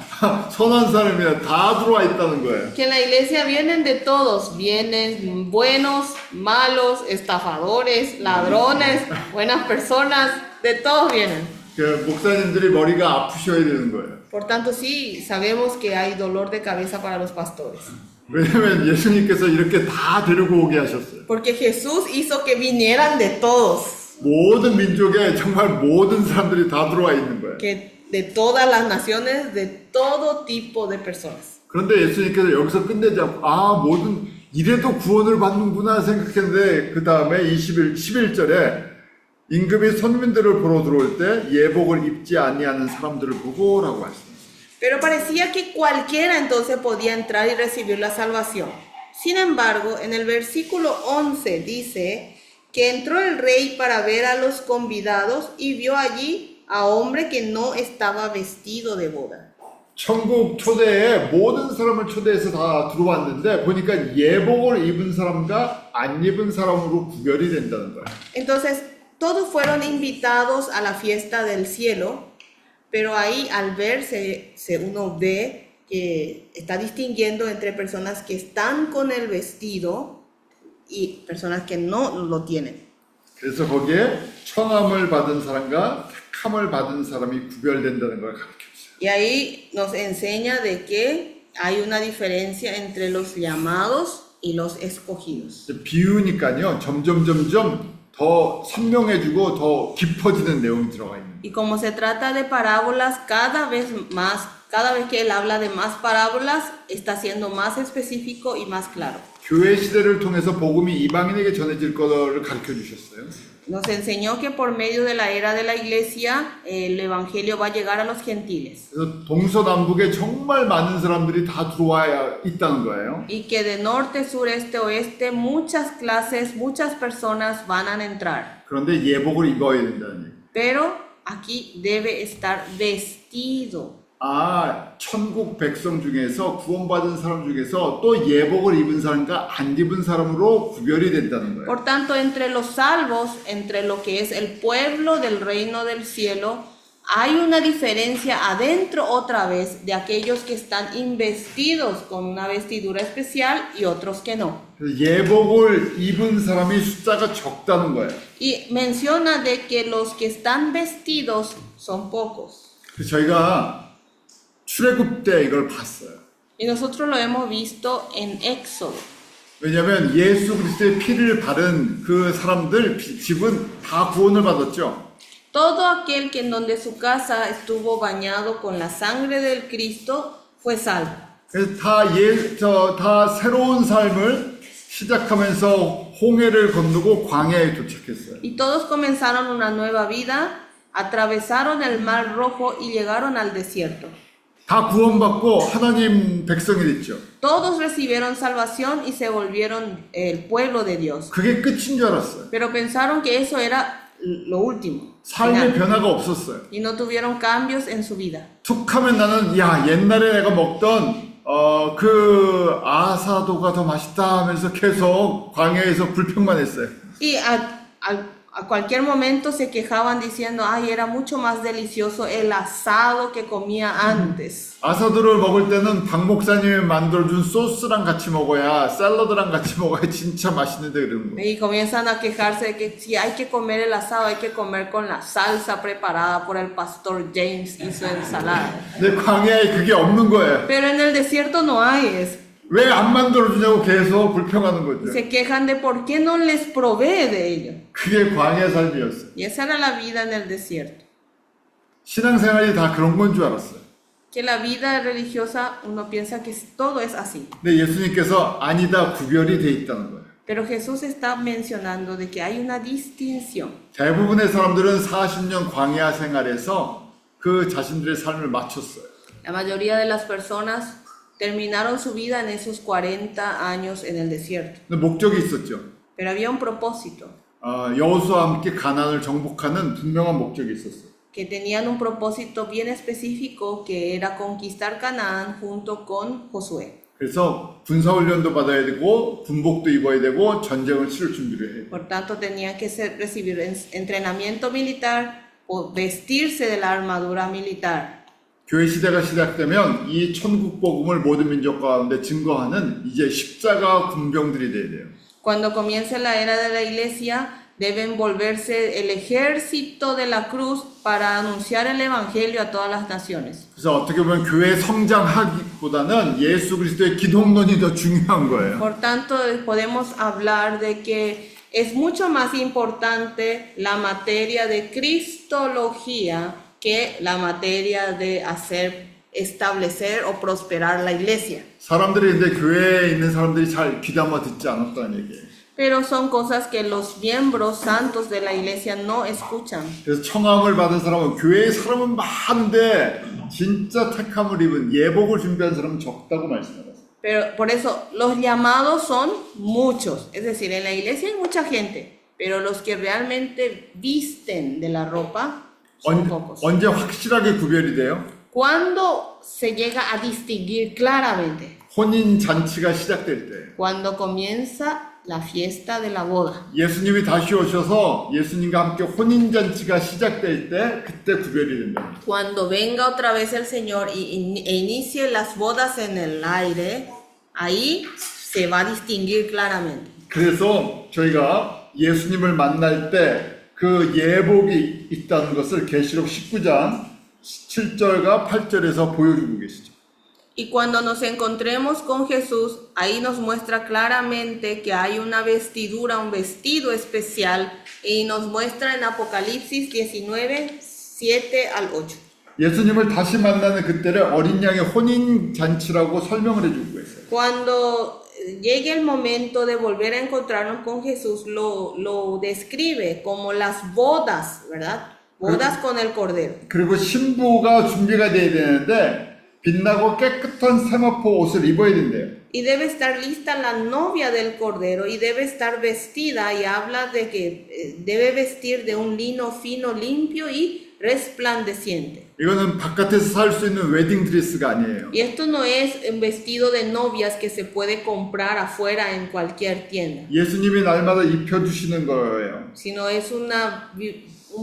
선한 사람이나 다 들어와 있다는 거예요. Que en la iglesia vienen de todos, vienen buenos, malos, estafadores, ladrones, buenas personas, de todos vienen. 그 목사님들이 머리가 아프셔야 되는 거예요. Por tanto, sí, sabemos que hay dolor de cabeza para los pastores. 왜냐면 예수님께서 이렇게 다 데리고 오게 하셨어요. Porque Jesús hizo que vinieran de todos, 모든 민족에 정말 모든 사람들이 다 들어와 있는 거예요. que de todas las naciones, de todo tipo de personas. 그런데 예수님께서 여기서 끝내지 않고 모든 이래도 구원을 받는구나 생각했는데 그 다음에 11절에 임금이 손님들을 보러 들어올 때 예복을 입지 아니하는 사람들을 보고라고 말씀했어요. Pero parecía que cualquiera entonces podía entrar y recibir la salvación. Sin embargo, en el versículo 11 dice que entró el rey para ver a los convidados y vio allí a hombre que no estaba vestido de boda. 천국 초대에 모든 사람을 초대해서 다 들어왔는데 보니까 예복을 입은 사람과 안 입은 사람으로 구별이 된다는 거예요. Entonces, todos fueron invitados a la fiesta del cielo, pero ahí al verse uno ve que está distinguiendo entre personas que están con el vestido y personas que no lo tienen. 그래서 거기에 청함을 받은 사람과 택함을 받은 사람이 구별된다는 걸 가르쳤어요. Y ahí nos enseña de que hay una diferencia entre los llamados y los escogidos. 비유니까요, 점점 더 선명해지고 더 깊어지는 내용이 들어가 있는. Y como se trata de parábolas, cada vez que él habla de más parábolas, está siendo más específico y más claro. 교회 시대를 통해서 복음이 이방인에게 전해질 거를 가르쳐 주셨어요. Nos enseñó que por medio de la era de la iglesia, el evangelio va a llegar a los gentiles. 그래서 동서남북에 정말 많은 사람들이 다 들어와야 있다는 거예요. Y que de norte, sur, este, oeste, muchas clases, muchas personas van a entrar. 그런데 예복을 입어야 된다는 얘기. Pero aquí debe estar vestido. 아, 천국 백성 중에서 구원받은 사람 중에서 또 예복을 입은 사람과 안 입은 사람으로 구별이 된다는 거예요. Por tanto, entre los salvos, entre lo que es el pueblo del reino del cielo, hay una diferencia adentro otra vez de aquellos que están investidos con una vestidura especial y otros que no. 그래서 예복을 입은 사람이 숫자가 적다는 거예요. Y menciona de que los que están vestidos son pocos. 그래서 저희가 출애굽 때 이걸 봤어요. Y nosotros lo hemos visto en Éxodo. 왜냐하면 예수 그리스도의 피를 바른 그 사람들 집은 다 구원을 받았죠. Todo aquel que en donde su casa estuvo bañado con la sangre del Cristo fue salvo. 그래서 다 새로운 삶을 시작하면서 홍해를 건너고 광야에 도착했어요. Y todos comenzaron una nueva vida, atravesaron el mar rojo y llegaron al desierto. 다 구원받고 하나님 백성이 됐죠. Todos recibieron salvación y se volvieron el pueblo de Dios. 그게 끝인 줄 알았어요. Pero pensaron que eso era lo último. 삶의 final. 변화가 없었어요. Y no tuvieron cambios en su vida. 툭 하면 나는 야 옛날에 내가 먹던 그 아사도가 더 맛있다 하면서 계속 광야에서 불평만 했어요. Y a cualquier momento se quejaban diciendo, ay, era mucho más delicioso el asado que comía antes. 아사도를 먹을 때는 박 목사님이 만들어준 소스랑 같이 먹어야 샐러드랑 같이 먹어야 진짜 맛있는데 그러는 거예요. Y comienzan a quejarse de que si hay que comer el asado, hay que comer con la salsa preparada por el pastor James y su ensalada. 근데 광야에 그게 없는 거예요. Pero en el desierto no hay eso. 왜 안 만들어주냐고 계속 불평하는 거죠. Se quejan de por qué no les provee de ello. 그게 광야 삶이었어요. Y esa era la vida en el desierto. 신앙생활이 다 그런 건 줄 알았어요. Que la vida religiosa uno piensa que todo es así. 근데 예수님께서 아니다 구별이 돼 있다는 거예요. Pero Jesús está mencionando de que hay una distinción. 대부분의 사람들은 40년 광야 생활에서 그 자신들의 삶을 마쳤어요. La mayoría de las personas terminaron su vida en esos 40 años en el desierto. 근데 목적이 있었죠. Pero había un propósito, 여호수아와 함께 가나안을 정복하는 분명한 목적이 있었어요. que tenían un propósito bien específico que era conquistar Canaán junto con Josué. 그래서 군사훈련도 받아야 되고 군복도 입어야 되고 전쟁을 치를 준비를 해요. Por tanto, tenían que recibir entrenamiento militar o vestirse de la armadura militar. 교회 시대가 시작되면 이 천국 복음을 모든 민족 가운데 증거하는 이제 십자가 군병들이 돼야 돼요. Cuando comience la era de la iglesia, deben volverse el ejército de la cruz para anunciar el evangelio a todas las naciones. 그래서 어떻게 보면 교회 성장하기보다는 예수 그리스도의 기독론이 더 중요한 거예요. Por tanto, podemos hablar de que es mucho más importante la materia de cristología que la materia de establecer o prosperar la iglesia. 사람들이 근데 교회에 있는 사람들이 잘 귀담아 듣지 않았다는 얘기예요. Pero son cosas que los miembros santos de la iglesia no escuchan. 그래서 청함을 받은 사람은 교회에 사람은 많은데 진짜 택함을 입은 예복을 준비한 사람은 적다고 말씀하셨어요. Pero por eso los llamados son muchos. Es decir, en la iglesia hay mucha gente, pero los que realmente visten de la ropa son pocos. 언제 확실하게 구별이 돼요? ¿Cuándo se llega a distinguir claramente? 혼인 잔치가 시작될 때. Cuando comienza la fiesta de la boda. 예수님이 다시 오셔서 예수님과 함께 혼인 잔치가 시작될 때 그때 구별이 된다. Cuando venga otra vez el Señor e inicie las bodas en el aire, ahí se va a distinguir claramente. 그래서 저희가 예수님을 만날 때 그 예복이 있다는 것을 계시록 19장 7절과 8절에서 보여주고 계시죠. Y cuando nos encontremos con Jesús, ahí nos muestra claramente que hay una vestidura, un vestido especial, y nos muestra en Apocalipsis 19, 7 al 8. 예수님을 다시 만나는 그때를 어린 양의 혼인 잔치라고 설명을 해주고 있어요. Cuando llegue el momento de volver a encontrarnos con Jesús, lo describe como las bodas, ¿verdad? Bodas con el Cordero. 그리고 신부가 준비가 돼야 되는데 빛나고 깨끗한 세마포 옷을 입어야 된대요. Y debe estar lista la novia del Cordero y debe estar vestida, y habla de que debe vestir de un lino fino, limpio y resplandeciente. 이거는 바깥에서 살 수 있는 웨딩 드레스가 아니에요. Y esto no es un vestido de novias que se puede comprar afuera en cualquier tienda, 예수님이 날마다 입혀주시는 거예요. sino es un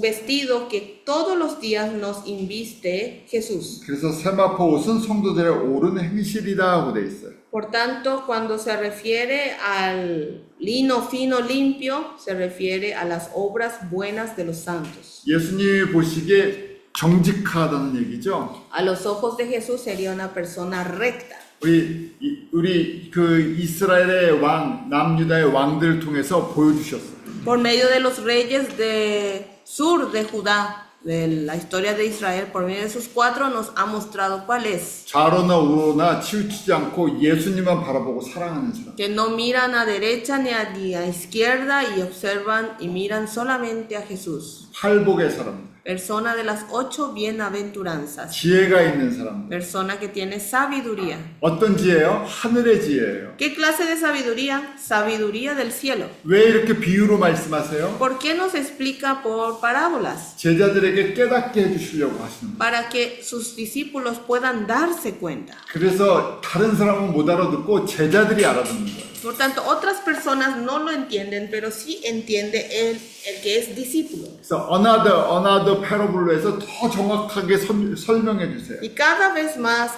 vestido que todos los días nos inviste Jesús. 그래서 세마포 옷은 성도들의 옳은 행실이다 하고 돼 있어요. Por tanto, cuando se refiere al lino fino limpio, se refiere a las obras buenas de los santos. 예수님이 보시기에 정직하다는 얘기죠. A los ojos de Jesús sería una persona recta. 우리 그 이스라엘의 왕, 남유다의 왕들을 통해서 보여주셨어요. Por medio de los reyes de sur de Judá, de la historia de Israel, por medio de sus cuatro nos ha mostrado cuál es. 좌로나 우로나 치우치지 않고 예수님만 바라보고 사랑하는 사람. Que no miran a derecha ni a izquierda y observan y miran solamente a Jesús. 팔복의 사람. Persona de las 8 bienaventuranzas. 지혜가 있는 사람. Persona que tiene sabiduría. 어떤 지혜요? 하늘의 지혜예요. ¿Qué clase de sabiduría? Sabiduría del cielo. 왜 이렇게 비유로 말씀하세요? ¿Por qué nos explica por parábolas? 제자들에게 깨닫게 해주시려고 하시는 거예요. Para que sus discípulos puedan darse cuenta. 그래서 다른 사람은 못 알아듣고 제자들이 알아듣는 거예요. Por tanto, otras personas no lo entienden, pero sí entiende el que es discípulo. 그래서 another parable로 해서 더 정확하게 설명해 주세요. Y cada vez más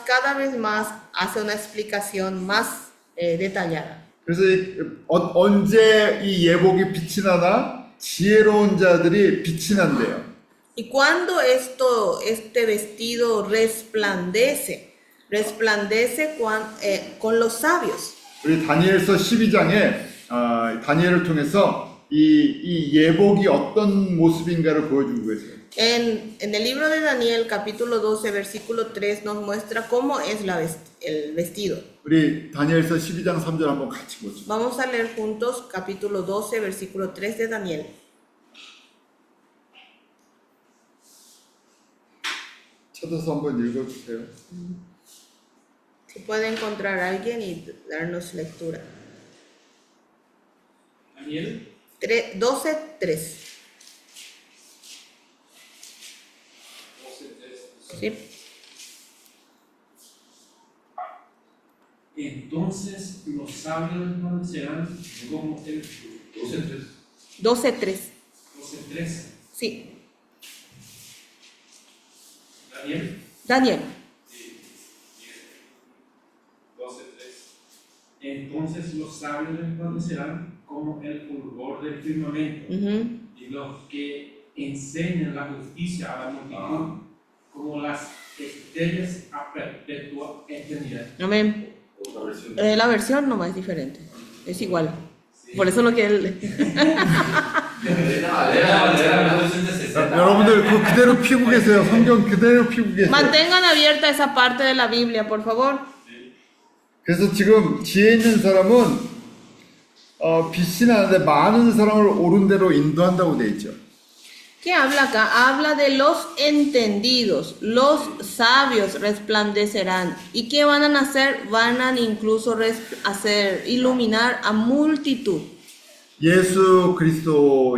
hace una explicación más detallada. 그래서 언제 이 예복이 빛이 나나? 지혜로운 자들이 빛이 난대요. Y cuando este vestido resplandece con los sabios. 우리 다니엘서 12장에 다니엘을 통해서 이 예복이 어떤 모습인가를 보여주고 계세요. En el libro de Daniel, capítulo 12, versículo 3, nos muestra cómo es el vestido. 우리 다니엘서 12장 3절 한번 같이 보죠. Vamos a leer juntos capítulo 12, versículo 3 de Daniel. 찾아서 한번 읽어주세요. Si puede encontrar a alguien y darnos lectura. Daniel 12, 3. 12:3. ¿Sí? Entonces los sabios resplandecerán como el 12:3. 12, 3. 12:3. Sí. Daniel Daniel. 12:3. Entonces los sabios resplandecerán como el fulgor del firmamento, Ujú. y los que enseñan la justicia a la multitud como las estrellas a perpetua eternidad. Amén. La versión nomás es diferente. Es igual. Sí. Por eso lo que él... 여러분들 그 그대로 피고 계세요. 성경 그대로 피고 계세요. Mantengan abierta esa parte de la Biblia, por favor. 그래서 지금 지혜 있는 사람은 빛이 나는데 많은 사람을 옳은 대로 인도한다고 돼 있죠. ¿Qué habla acá? Habla de los entendidos, los sabios resplandecerán. ¿Y qué van a hacer? Van a incluso hacer iluminar a multitud. 예수 그리스도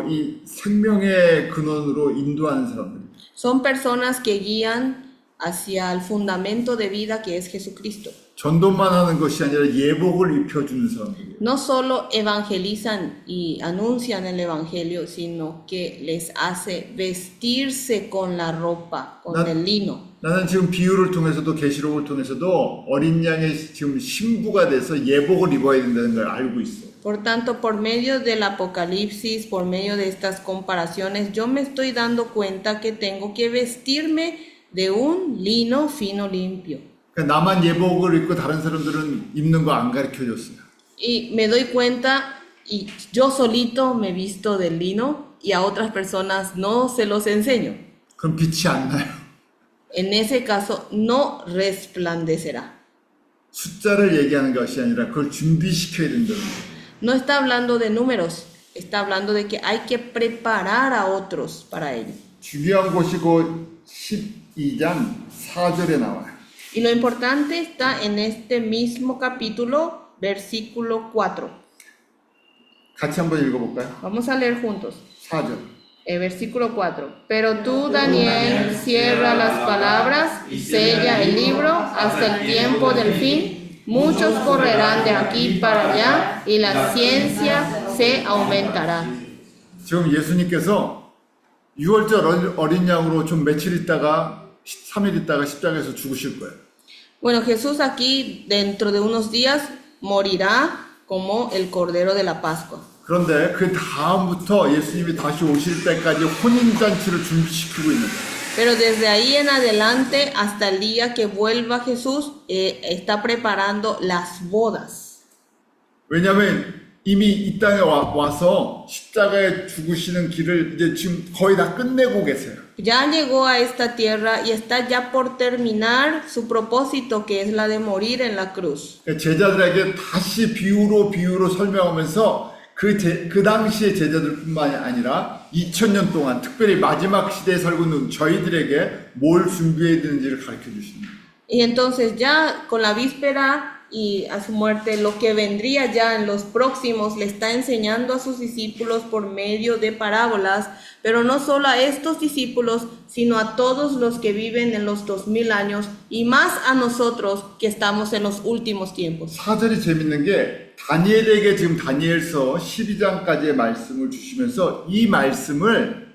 이 생명의 근원으로 인도하는 사람들. Son personas que guían hacia el fundamento de vida que es Jesucristo. 전도만 하는 것이 아니라 예복을 입혀주는 사람들. No solo evangelizan y anuncian el evangelio, sino que les hace vestirse con la ropa, con el lino. 나는 지금 비유를 통해서도 계시록을 통해서도 어린 양의 지금 신부가 돼서 예복을 입어야 된다는 걸 알고 있어. Por tanto, por medio del Apocalipsis, por medio de estas comparaciones, yo me estoy dando cuenta que tengo que vestirme de un lino fino limpio. 그러니까 나만 예복을 입고 다른 사람들은 입는 거 안 가르쳐 줬어요. Y me doy cuenta, y yo solito me visto del lino, y a otras personas no se los enseño. 그럼 빛이 안 나요. En ese caso, no resplandecerá. 숫자를 얘기하는 것이 아니라 그걸 준비시켜야 된다는 거예요. No está hablando de números, está hablando de que hay que preparar a otros para ello. 중요한 곳이고 12장 4절에 나와요. Y lo importante está en este mismo capítulo, versículo 4. 같이 한번 읽어볼까요? Vamos a leer juntos. 4절. Versículo 4. Pero tú, Daniel, cierra las palabras y sella el libro hasta el tiempo del fin. Muchos correrán de aquí para allá y la ciencia se aumentará. 지금 예수님께서 6월절 어린 양으로 좀 며칠 있다가 3일 있다가 십자가에서 죽으실 거예요. Bueno, Jesús aquí dentro de unos días morirá como el Cordero de la Pascua. 그런데 그 다음부터 예수님이 다시 오실 때까지 혼인잔치를 준비시키고 있는 거예요. Pero desde ahí en adelante hasta el día que vuelva Jesús, está preparando las bodas. 왜냐하면 이미 이 땅에 와서 십자가에 죽으시는 길을 이제 지금 거의 다 끝내고 계세요. Ya llegó a esta tierra y está ya por terminar su propósito, que es la de morir en la cruz. 제자들에게 다시 비유로 설명하면서 그 당시의 제자들뿐만이 아니라 2000년 동안 특별히 마지막 시대에 살고 있는 저희들에게 뭘 준비해야 되는지를 가르쳐 주십니다. Y entonces ya con la víspera y a su muerte, lo que vendría ya en los próximos, le está enseñando a sus discípulos por medio de parábolas, pero no solo a estos discípulos, sino a todos los que viven en los 2000 años y más a nosotros que estamos en los últimos tiempos. 사절이 재밌는 게 다니엘에게 지금 다니엘서 12장까지의 말씀을 주시면서 이 말씀을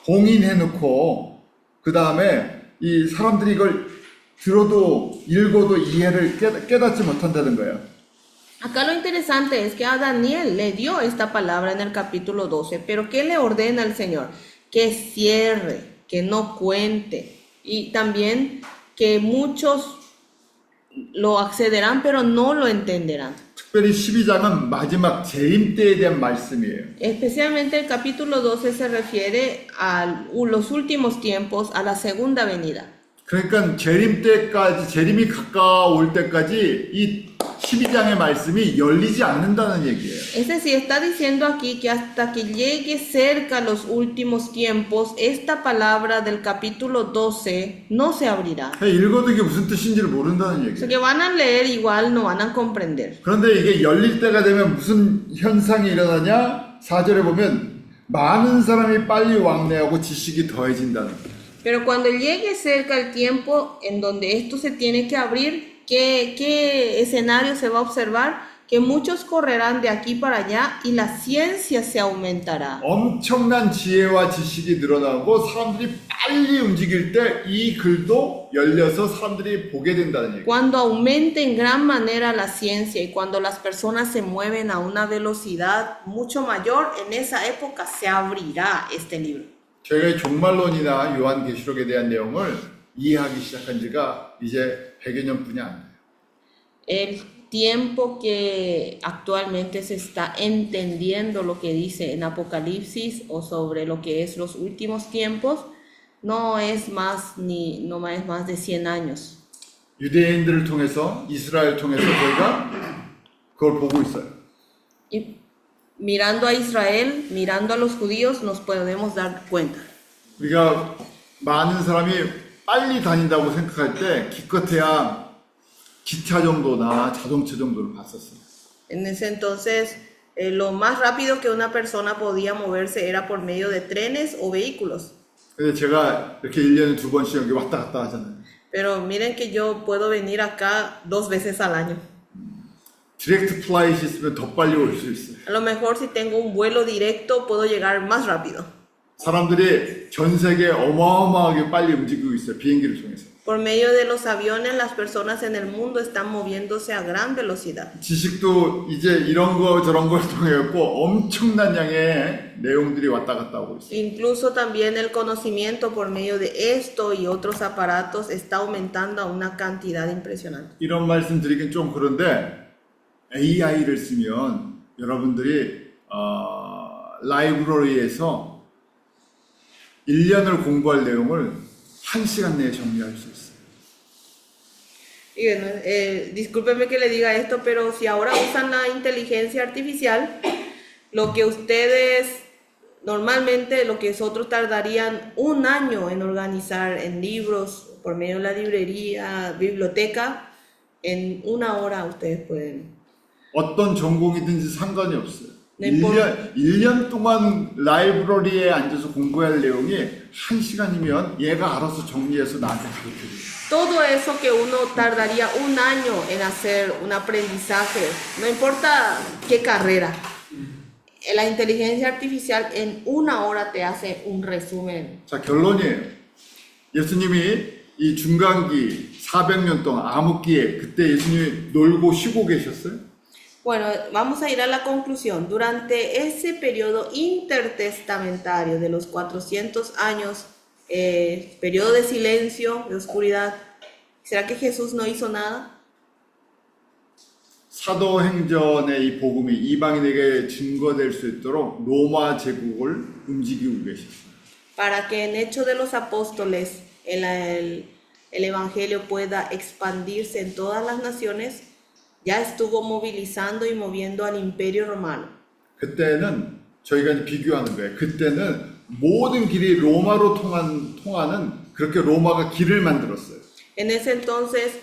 봉인해 놓고 그 다음에 이 사람들이 이걸 들어도 읽어도 이해를 깨닫지 못한다는 거예요. Acá lo interesante es que a Daniel le dio esta palabra en el capítulo 12, pero ¿qué le ordena el Señor? Que cierre, que no cuente, y también que muchos lo accederán, pero no lo entenderán. 특별히 12장은 마지막 재림 때에 대한 말씀이에요. Especialmente el capítulo 12 se refiere a los últimos tiempos, a la segunda venida. 그러니까 재림이 가까울 때까지 이 12장의 말씀이 열리지 않는다는 얘기예요. Es decir, está diciendo aquí que hasta que llegue cerca los últimos tiempos, esta palabra del capítulo 12 no se abrirá. 읽어도 이게 무슨 뜻인지를 모른다는 O sea 얘기예요. que van a leer igual, no van a comprender. 그런데 이게 열릴 때가 되면 무슨 현상이 일어나냐? 4절에 보면 많은 사람이 빨리 왕래하고 지식이 더해진다는 거예요. Pero cuando llegue cerca el tiempo en donde esto se tiene que abrir, ¿qué escenario se va a observar? Que muchos correrán de aquí para allá y la ciencia se aumentará. 엄청난 지혜와 지식이 늘어나고 사람들이 빨리 움직일 때 이 글도 열려서 사람들이 보게 된다는 얘기예요. Cuando aumente en gran manera la ciencia y cuando las personas se mueven a una velocidad mucho mayor, en esa época se abrirá este libro. 저희가 종말론이나 요한계시록에 대한 내용을 이해하기 시작한 지가 이제 100여 년뿐이 안 돼요. El tiempo que actualmente se está entendiendo lo que dice en Apocalipsis o sobre lo que es los últimos tiempos no es más de 100 años. 유대인들을 통해서 이스라엘 통해서 저희가 그걸 보고 있어요. Y mirando a Israel, mirando a los judíos, nos podemos dar cuenta. 우리가 많은 사람이 빨리 다닌다고 생각할 때 기껏해야 기차 정도나 자동차 정도를 봤었어요. En ese entonces, lo más rápido que una persona podía moverse era por medio de trenes o vehículos. 근데 제가 이렇게 1년에 2번씩 여기 왔다 갔다 하잖아요. Pero miren que yo puedo venir acá 2 veces al año. 디렉트 플라이트 있으면 더 빨리 올 수 있어요. A lo mejor si tengo un vuelo directo puedo llegar más rápido. 사람들이 전 세계에 어마어마하게 빨리 움직이고 있어요. 비행기를 통해서. Por medio de los aviones, las personas en el mundo están moviéndose a gran velocidad. 지식도 이제 이런 거 저런 걸 통해 갖고 엄청난 양의 내용들이 왔다 갔다 하고 있어요. Incluso también el conocimiento por medio de esto y otros aparatos está aumentando a una cantidad impresionante. 이런 말씀 드리긴 좀 그런데 AI를 쓰면 여러분들이 라이브러리에서 1년을 공부할 내용을 1시간 내에 정리할 수 있어요. Y bueno, discúlpeme que le diga esto, pero si ahora usan la inteligencia artificial, lo que ustedes normalmente, lo que nosotros tardarían 1 año en organizar en libros, por medio de la librería, biblioteca, en 1 hora ustedes pueden. 어떤 전공이든지 상관이 없어요. No importa. 1년 동안 라이브러리에 앉아서 공부할 내용이 1시간이면 얘가 알아서 정리해서 나한테 가르쳐줘요. Todo eso que uno tardaría un año en hacer un aprendizaje, no importa qué carrera, la inteligencia artificial en una hora te hace un resumen. 자, 결론이에요. 예수님이 이 중간기 400년 동안 암흑기에 그때 예수님이 놀고 쉬고 계셨어요? Bueno, vamos a ir a la conclusión. Durante ese periodo intertestamentario de los 400 años, periodo de silencio, de oscuridad, ¿será que Jesús no hizo nada? 사도행전의 이 복음이 이방인에게 증거될 수 있도록 로마 제국을 움직이고 계셨어요. Para que en Hechos de los Apóstoles el Evangelio pueda expandirse en todas las naciones, ya estuvo movilizando y moviendo al Imperio Romano. 그때는 저희가 이제 비교하는 거예요. 그때는 모든 길이 로마로 통하는 그렇게 로마가 길을 만들었어요. En ese entonces,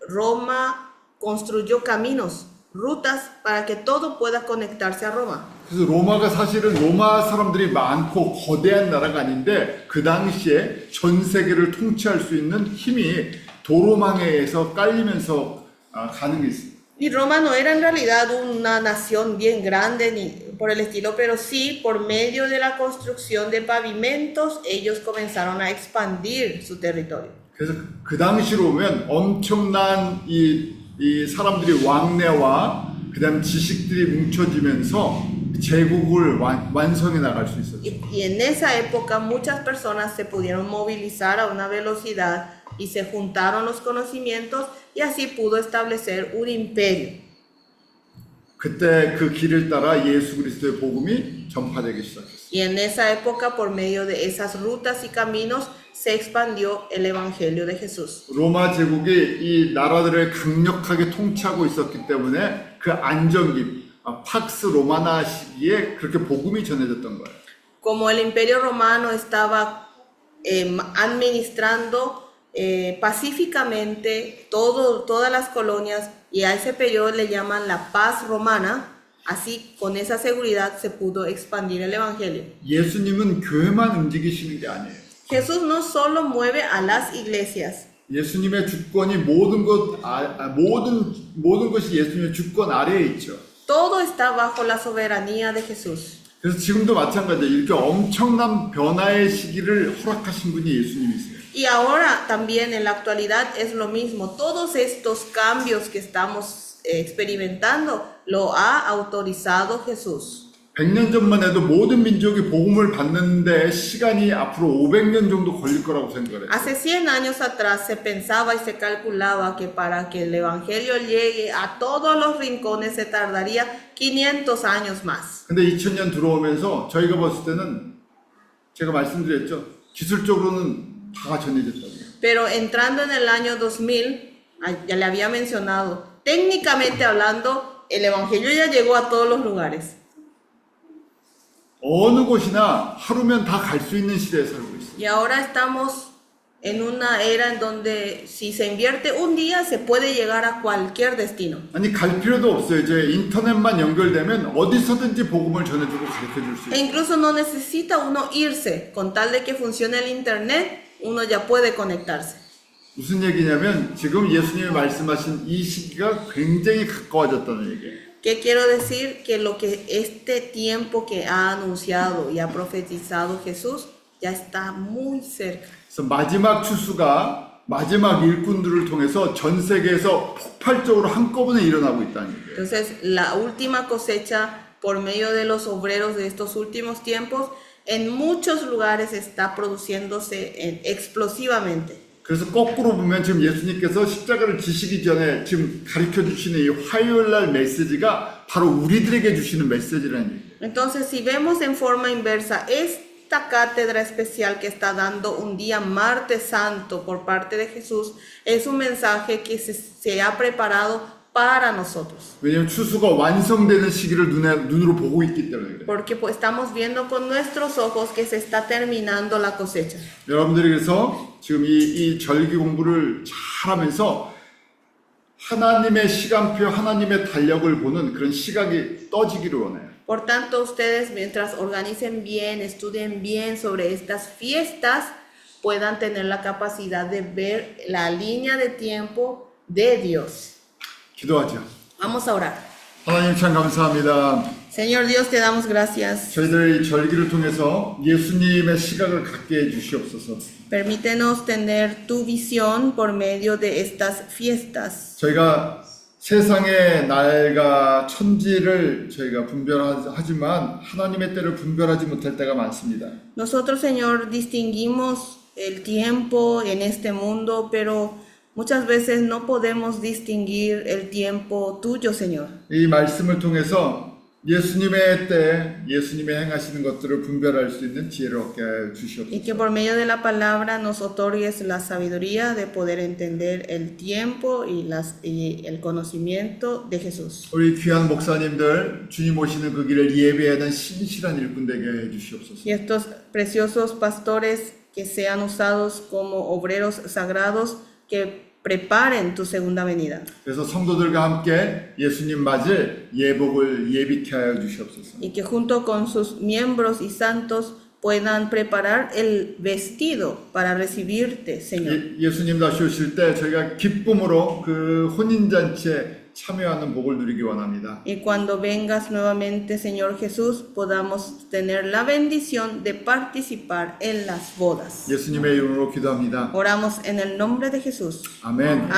Roma construyó caminos, rutas para que todo pueda conectarse a Roma. 그래서 로마가 사실은 로마 사람들이 많고 거대한 나라가 아닌데 그 당시에 전 세계를 통치할 수 있는 힘이 도로망에서 깔리면서 가능했어요. Y Roma no era en realidad una nación bien grande ni por el estilo, pero sí por medio de la construcción de pavimentos ellos comenzaron a expandir su territorio. 그래서 그 당시로 오면 엄청난 이 사람들이 왕래와 그다음 지식들이 뭉쳐지면서 제국을 완성해 나갈 수 있었죠. Y en esa época muchas personas se pudieron movilizar a una velocidad y se juntaron los conocimientos y así pudo establecer un imperio. 그때 그 길을 따라 예수 그리스도의 복음이 전파되기 시작했어요. Y en esa época, por medio de esas rutas y caminos, se expandió el Evangelio de Jesús. 로마 제국이 이 나라들을 강력하게 통치하고 있었기 때문에 그 안정기, 팍스 로마나 시기에 그렇게 복음이 전해졌던 거예요. Como el Imperio Romano estaba administrando pacíficamente todas las colonias, y a ese periodo le llaman la paz romana, así con esa seguridad se pudo expandir el Evangelio. 예수님은 교회만 움직이시는 게 아니에요. Jesús no solo mueve a las iglesias, 예수님의 주권이 모든 것이 예수님의 주권 아래에 있죠. todo está bajo la soberanía de Jesús. 그래서 지금도 마찬가지예요. 이렇게 엄청난 변화의 시기를 허락하신 분이 예수님이세요. Y ahora también en la actualidad es lo mismo. Todos estos cambios que estamos experimentando lo ha autorizado Jesús. 100년 전만 해도 모든 민족이 복음을 받는데 시간이 앞으로 500년 정도 걸릴 거라고 생각을 했어요. Hace 100 años atrás se pensaba y se calculaba que para que el evangelio llegue a todos los rincones se tardaría 500 años más. 근데 2000년 들어오면서 저희가 봤을 때는 제가 말씀드렸죠. 기술적으로는 다 전해졌다고요. Pero entrando en el año 2000, ya le había mencionado, técnicamente hablando, el evangelio ya llegó a todos los lugares. 어느 곳이나 하루면 다 갈 수 있는 시대에 살고 있어요. Y ahora estamos en una era en donde si se invierte un día se puede llegar a cualquier destino. 아니 갈 필요도 없어요. 이제 인터넷만 연결되면 어디서든지 복음을 전해주고 가르쳐줄 수 E 있어요. incluso no necesita uno irse, con tal de que funcione el internet, uno ya puede conectarse. 무슨 얘기냐면 지금 예수님이 말씀하신 이 시기가 굉장히 가까워졌다는 얘기예요. ¿Qué quiero decir? Que lo que este tiempo que ha anunciado y ha profetizado Jesús ya está muy cerca. 그래서 마지막 추수가 마지막 일꾼들을 통해서 전 세계에서 폭발적으로 한꺼번에 일어나고 있다는 얘기예요. Entonces, la última cosecha por medio de los obreros de estos últimos tiempos en muchos lugares está produciéndose explosivamente. 그래서 거꾸로 보면 지금 예수님께서 십자가를 지시기 전에 지금 가르쳐 주시는 이 화요일 날 메시지가 바로 우리들에게 주시는 메시지라는 얘기예요. Entonces, si vemos en forma inversa, esta cátedra especial que está dando un día martes santo por parte de Jesús es un mensaje que se ha preparado para nosotros. 왜냐하면 추수가 완성되는 시기를 눈으로 보고 있기 때문에 그래요. Porque pues, estamos viendo con nuestros ojos que se está terminando la cosecha. 여러분들이 그래서 지금 이 절기 공부를 잘 하면서 하나님의 시간표, 하나님의 달력을 보는 그런 시각이 떠지기를 원해요. Por tanto, ustedes mientras organicen bien, estudien bien sobre estas fiestas, puedan tener la capacidad de ver la línea de tiempo de Dios. 기도하죠. Vamos a orar. 하나님 참 감사합니다. Señor Dios, te damos gracias. 저희들 이 절기를 통해서 예수님의 시각을 갖게 해 주시옵소서. Permítenos tener tu visión por medio de estas fiestas. 저희가 세상의 날과 천지를 저희가 분별하지만 하나님의 때를 분별하지 못할 때가 많습니다. Nosotros, Señor, distinguimos el tiempo en este mundo, pero muchas veces no podemos distinguir el tiempo tuyo, Señor. 이 말씀을 통해서 예수님의 때, 예수님의 행하시는 것들을 분별할 수 있는 지혜를 얻게 하여 Y que 주시옵소서. por medio de la palabra nos otorgues la sabiduría de poder entender el tiempo y el conocimiento de Jesús. 우리 귀한 목사님들 주님 오시는 그 길을 예배하는 신실한 일꾼 되게 해 주시옵소서. Y estos preciosos pastores que sean usados como obreros sagrados que preparen tu segunda venida. 그래서 성도들과 함께 예수님 맞을 예복을 예비케 하여 주시옵소서. Y que junto con sus miembros y santos puedan preparar el vestido para recibirte, Señor. 예수님 다시 오실 때 저희가 기쁨으로 그 혼인잔치에 참여하는 복을 누리기 원합니다. Y cuando vengas nuevamente, Señor Jesús, podamos tener la bendición de participar en las bodas. 예수님의 이름으로 기도합니다. Oramos en el nombre de Jesús. 아멘.